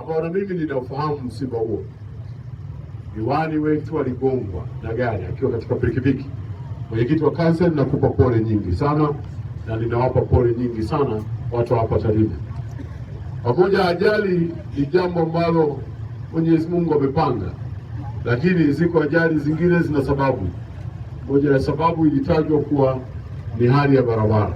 hapa na mimi ninafahamu msiba huo. Diwani wetu aligongwa na gari akiwa katika pikipiki. Mwenyekiti wa council, nakupa pole nyingi sana na ninawapa pole nyingi sana watu hapa Tarime. Pamoja ajali ni jambo ambalo Mwenyezi Mungu amepanga, lakini ziko ajali zingine zina sababu. Moja ya sababu ilitajwa kuwa ni hali ya barabara.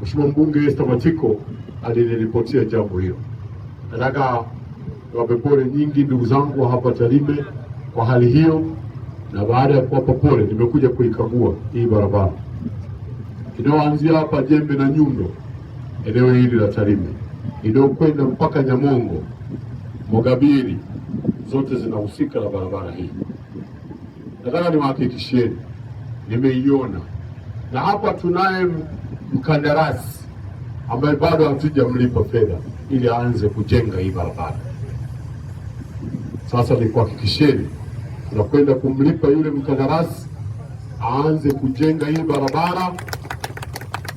Mheshimiwa Mbunge Esther Matiko aliniripotia jambo hilo. Nataka niwape pole nyingi ndugu zangu hapa Tarime kwa hali hiyo, na baada ya kuwapa pole nimekuja kuikagua hii barabara inayoanzia hapa Jembe na Nyundo, eneo hili la Tarime, inayokwenda mpaka Nyamongo, Mogabiri, zote zinahusika na barabara hii. Nataka niwahakikishieni nimeiona, na hapa tunaye mkandarasi ambaye bado hatujamlipa fedha ili aanze kujenga hii barabara. Sasa nikuhakikisheni tunakwenda kumlipa yule mkandarasi aanze kujenga hii barabara,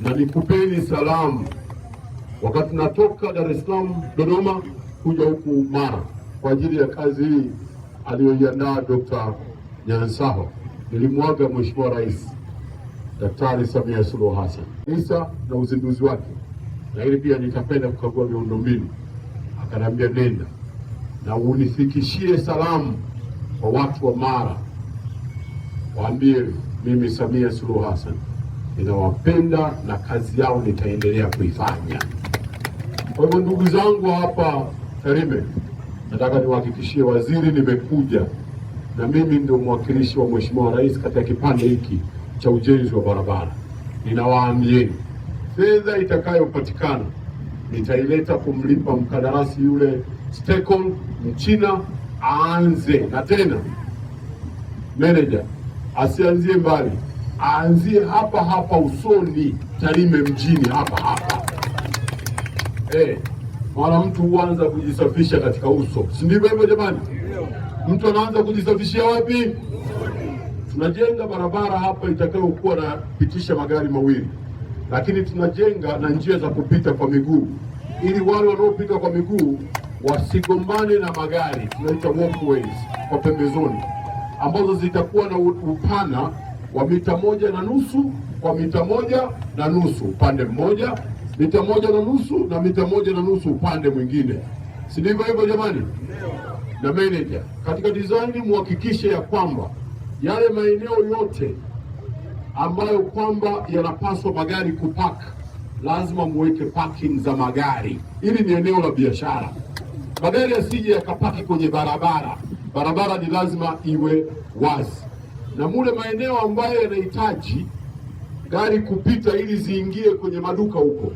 na nikupeni salamu, wakati natoka Dar es Salaam Dodoma kuja huku Mara kwa ajili ya kazi hii aliyoiandaa Dr. Nyansaho, nilimwaga Mheshimiwa Rais Daktari Samia Suluhu Hassan Isa na uzinduzi wake, na ili pia nitapenda kukagua miundombinu. Akaniambia nenda na unifikishie salamu kwa watu wa Mara, waambie mimi Samia Suluhu Hassan ninawapenda na kazi yao nitaendelea kuifanya. Kwa hivyo ndugu zangu hapa Tarime, nataka niwahakikishie waziri, nimekuja na mimi ndio mwakilishi wa Mheshimiwa Rais katika kipande hiki cha ujenzi wa barabara. Ninawaambieni fedha itakayopatikana nitaileta kumlipa mkandarasi yule Stekon Mchina aanze, na tena manager asianzie mbali, aanzie hapa hapa usoni Tarime mjini hapa. Mara mtu huanza kujisafisha katika uso, si ndivyo hivyo jamani? Mtu anaanza kujisafishia wapi? Tunajenga barabara hapa itakayokuwa na pitisha magari mawili, lakini tunajenga na njia za kupita kwa miguu ili wale wanaopita kwa miguu wasigombane na magari, tunaita walkways kwa pembezoni, ambazo zitakuwa na upana wa mita 1.5 kwa mita 1.5 upande mmoja, mita 1.5 na mita 1.5 upande mwingine. Si ndivyo hivyo jamani? Na manager katika design muhakikishe ya kwamba yale maeneo yote ambayo kwamba yanapaswa magari kupaka, lazima muweke parking za magari. Hili ni eneo la biashara, magari yasije yakapaki kwenye barabara. Barabara ni lazima iwe wazi, na mule maeneo ambayo yanahitaji gari kupita ili ziingie kwenye maduka huko,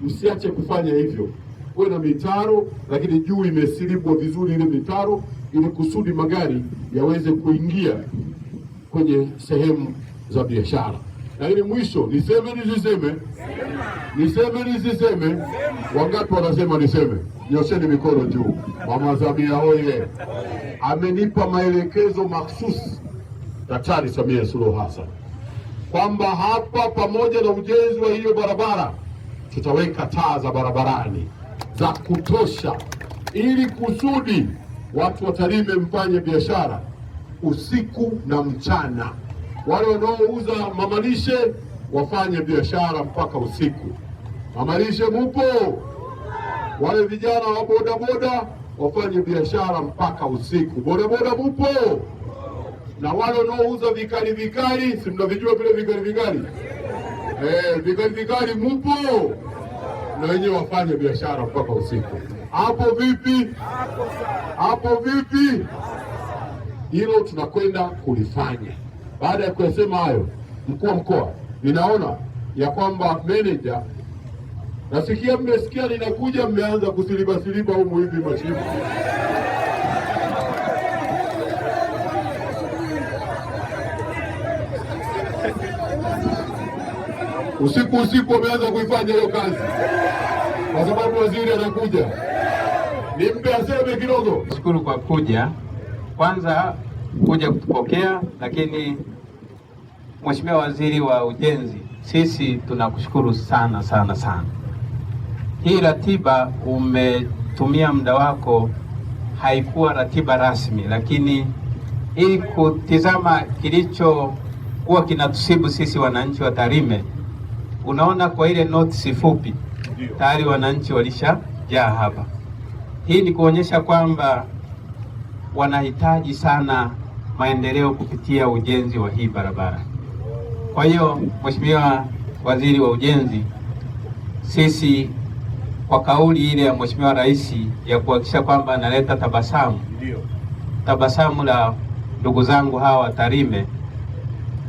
msiache kufanya hivyo. Kuwe na mitaro, lakini juu imesilibwa vizuri ile mitaro, ili kusudi magari yaweze kuingia kwenye sehemu za biashara. Lakini mwisho niseme nisiseme? Niseme nisiseme? Wangapi wanasema niseme? Nyosheni mikono juu. Mama Samia oye! Amenipa maelekezo mahsusi Daktari Samia Suluhu Hassan kwamba hapa pamoja na ujenzi wa hiyo barabara tutaweka taa za barabarani za kutosha, ili kusudi watu wa Tarime mfanye biashara usiku na mchana. Wale wanaouza mamalishe wafanye biashara mpaka usiku. Mamalishe mupo? Wale vijana wa bodaboda wafanye biashara mpaka usiku. Bodaboda mupo? Na wale wanaouza vikali, si mnavijua vile vikali? Vikali mupo? Na wenyewe wafanye biashara mpaka usiku. Hapo vipi? Hapo vipi? Hilo tunakwenda kulifanya. Baada ya kusema hayo, mkuu wa mkoa, ninaona ya kwamba manager, nasikia mmesikia ninakuja, mmeanza kusiliba humu hivi mashimo. Usiku wameanza kuifanya hiyo kazi, kwa sababu waziri anakuja. Nimpe aseme kidogo. Shukuru kwa kuja, kwanza kuja kutupokea, lakini Mheshimiwa Waziri wa Ujenzi, sisi tunakushukuru sana sana sana. Hii ratiba umetumia muda wako haikuwa ratiba rasmi, lakini ili kutizama kilichokuwa kinatusibu sisi wananchi wa Tarime, unaona kwa ile notice fupi tayari wananchi walishajaa hapa. Hii ni kuonyesha kwamba wanahitaji sana maendeleo kupitia ujenzi wa hii barabara. Kwa hiyo Mheshimiwa Waziri wa Ujenzi, sisi kwa kauli ile ya Mheshimiwa Rais ya kuhakikisha kwamba analeta tabasamu la ndugu zangu hawa Tarime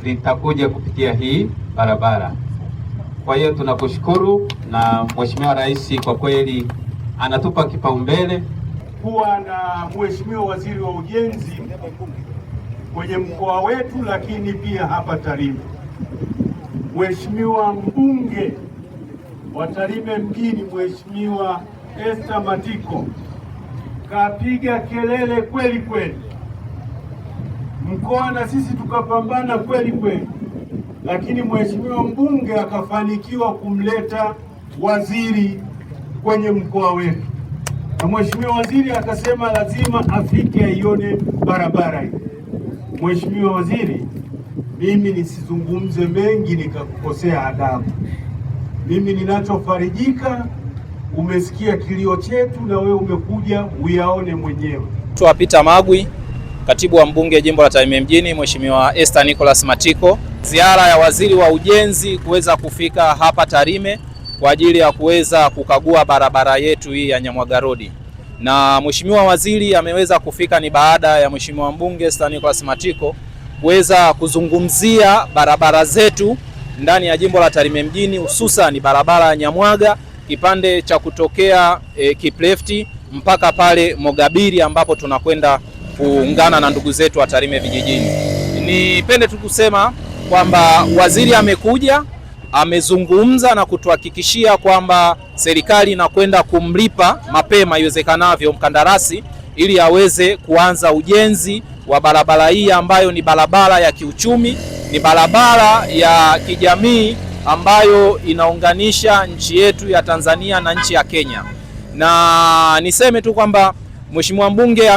litakuja kupitia hii barabara. Kwa hiyo tunakushukuru, na Mheshimiwa Rais kwa kweli anatupa kipaumbele kuwa na Mheshimiwa Waziri wa Ujenzi kwenye mkoa wetu, lakini pia hapa Tarime. Mheshimiwa mbunge wa Tarime mjini, Mheshimiwa Esther Matiko kapiga kelele kweli kweli mkoa, na sisi tukapambana kweli kweli, lakini Mheshimiwa mbunge akafanikiwa kumleta waziri kwenye mkoa wetu, na Mheshimiwa waziri akasema lazima afike aione barabara hii. Mheshimiwa Waziri, mimi nisizungumze mengi nikakukosea adabu. Mimi ninachofarijika, umesikia kilio chetu na wewe umekuja uyaone mwenyewe. Peter Magwi, katibu wa mbunge jimbo la Tarime mjini, Mheshimiwa Esther Nicholas Matiko. Ziara ya waziri wa ujenzi kuweza kufika hapa Tarime kwa ajili ya kuweza kukagua barabara yetu hii ya Nyamwaga Road. Na Mheshimiwa waziri ameweza kufika ni baada ya Mheshimiwa mbunge Esther Nicholas Matiko kuweza kuzungumzia barabara zetu ndani ya jimbo la Tarime mjini, hususan barabara ya Nyamwaga kipande cha kutokea Kiplefti mpaka pale Mogabiri ambapo tunakwenda kuungana na ndugu zetu wa Tarime vijijini. Nipende tu kusema kwamba waziri amekuja, amezungumza na kutuhakikishia kwamba serikali inakwenda kumlipa mapema iwezekanavyo mkandarasi ili aweze kuanza ujenzi wa barabara hii ambayo ni barabara ya kiuchumi, ni barabara ya kijamii ambayo inaunganisha nchi yetu ya Tanzania na nchi ya Kenya. Na niseme tu kwamba Mheshimiwa mbunge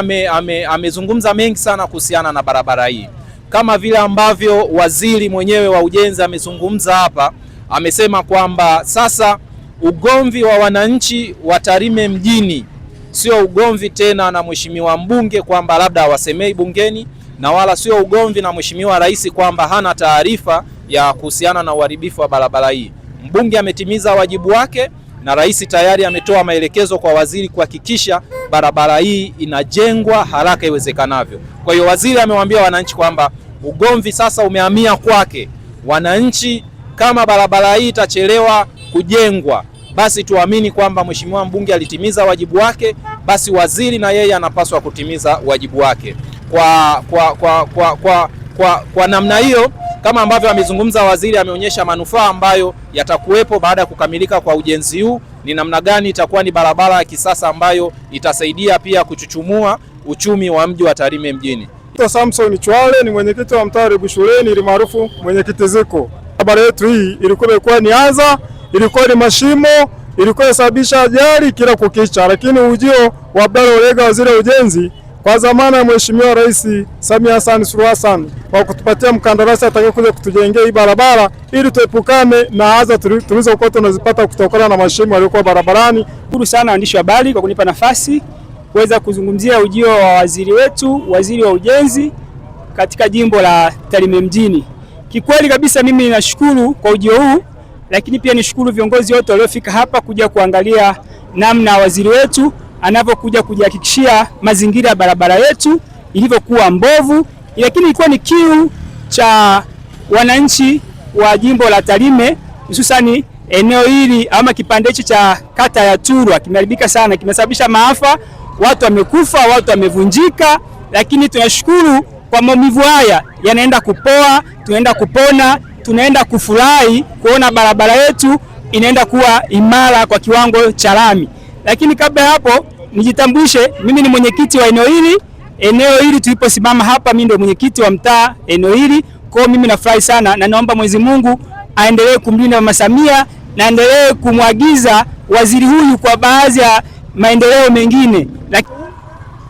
amezungumza mengi sana kuhusiana na barabara hii. Kama vile ambavyo waziri mwenyewe wa ujenzi amezungumza hapa, amesema kwamba sasa ugomvi wa wananchi wa Tarime mjini sio ugomvi tena na Mheshimiwa mbunge kwamba labda hawasemei bungeni, na wala sio ugomvi na Mheshimiwa Rais kwamba hana taarifa ya kuhusiana na uharibifu wa barabara hii. Mbunge ametimiza wajibu wake na Rais tayari ametoa maelekezo kwa waziri kuhakikisha barabara hii inajengwa haraka iwezekanavyo. Kwa hiyo waziri amewaambia wananchi kwamba ugomvi sasa umehamia kwake. Wananchi, kama barabara hii itachelewa kujengwa, basi tuamini kwamba Mheshimiwa mbunge alitimiza wajibu wake, basi waziri na yeye anapaswa kutimiza wajibu wake. Kwa namna hiyo, kama ambavyo amezungumza waziri, ameonyesha manufaa ambayo yatakuwepo baada ya kukamilika kwa ujenzi huu, ni namna gani itakuwa ni barabara ya kisasa ambayo itasaidia pia kuchuchumua uchumi wa mji wa Tarime mjini. Samson Chwale ni mwenyekiti wa mtaa Rebu Shuleni, ili maarufu mwenyekiti Ziko. Barabara yetu hii ilikuwa ni anza, ilikuwa ni mashimo, ilikuwa inasababisha ajali kila kukicha, lakini ujio wa Abdalla Ulega, waziri wa ujenzi, kwa zamana ya Mheshimiwa Rais Samia Hassan Suluhu Hassan, kwa kutupatia mkandarasi atakayekuja kutujengea hii barabara ili tuepukane na adha tulizokuwa tunazipata kutokana na mashimo yaliyokuwa barabarani. Shukuru sana waandishi wa habari kwa kunipa nafasi kuweza kuzungumzia ujio wa waziri wetu, waziri wa ujenzi katika jimbo la Tarime mjini. Kikweli kabisa mimi ninashukuru kwa ujio huu, lakini pia nishukuru viongozi wote waliofika hapa kuja kuangalia namna waziri wetu anavyokuja kujihakikishia mazingira ya barabara yetu ilivyokuwa mbovu, lakini ilikuwa ni kiu cha wananchi wa jimbo la Tarime, hususani eneo hili ama kipande hicho cha kata ya Turwa kimeharibika sana, kimesababisha maafa, watu wamekufa, watu wamevunjika, lakini tunashukuru kwa maumivu haya yanaenda kupoa, tunaenda kupona, tunaenda kufurahi kuona barabara yetu inaenda kuwa imara kwa kiwango cha lami. Lakini kabla ya hapo nijitambulishe, mimi ni mwenyekiti wa eneo hili tuliposimama hapa, mimi ndio mwenyekiti wa mtaa eneo hili. Kwa hiyo mimi nafurahi sana na naomba Mwenyezi Mungu aendelee kumlinda Mama Samia na aendelee kumwagiza waziri huyu kwa baadhi ya maendeleo mengine.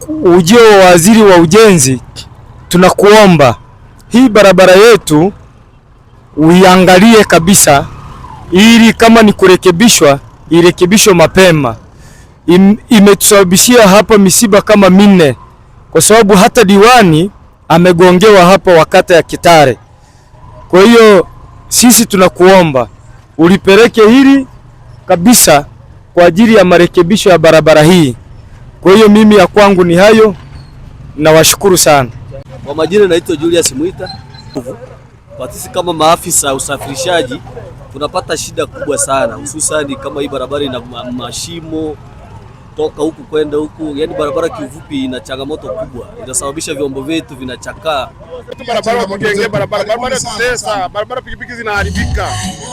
ujio wa waziri wa ujenzi, tunakuomba hii barabara yetu uiangalie kabisa, ili kama ni kurekebishwa irekebishwe mapema. Imetusababishia hapa misiba kama minne, kwa sababu hata diwani amegongewa hapa wakata ya Kitare. Kwa hiyo sisi tunakuomba ulipeleke hili kabisa kwa ajili ya marekebisho ya barabara hii. Kwa hiyo mimi ya kwangu ni hayo, na washukuru sana. Kwa majina naitwa Julius Mwita. Kwa sisi kama maafisa usafirishaji tunapata shida kubwa sana, hususani kama hii barabara ina mashimo toka huku kwenda huku, yani barabara kiufupi ina changamoto kubwa, inasababisha vyombo vyetu vinachakaa. Barabara pikipiki zinaharibika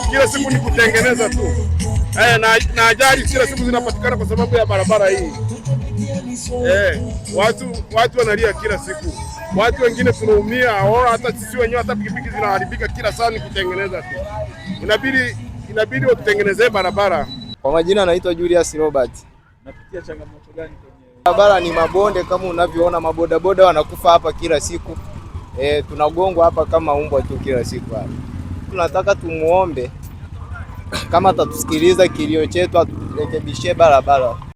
kila siku, ni kutengeneza tu. Na ajali kila siku zinapatikana kwa sababu ya barabara hii. Watu wanalia kila siku, watu wengine tunaumia, hata sisi wenyewe, hata pikipiki zinaharibika kila saa, ni kutengeneza tu. Inabidi watutengenezee barabara. Kwa majina naitwa Julius Robert. Napitia changamoto gani kwenye barabara? Ni mabonde kama unavyoona, mabodaboda wanakufa hapa kila siku. Tunagongwa hapa kama umbwa tu kila siku hapa. Tunataka tumuombe kama atatusikiliza kilio chetu, aturekebishie barabara.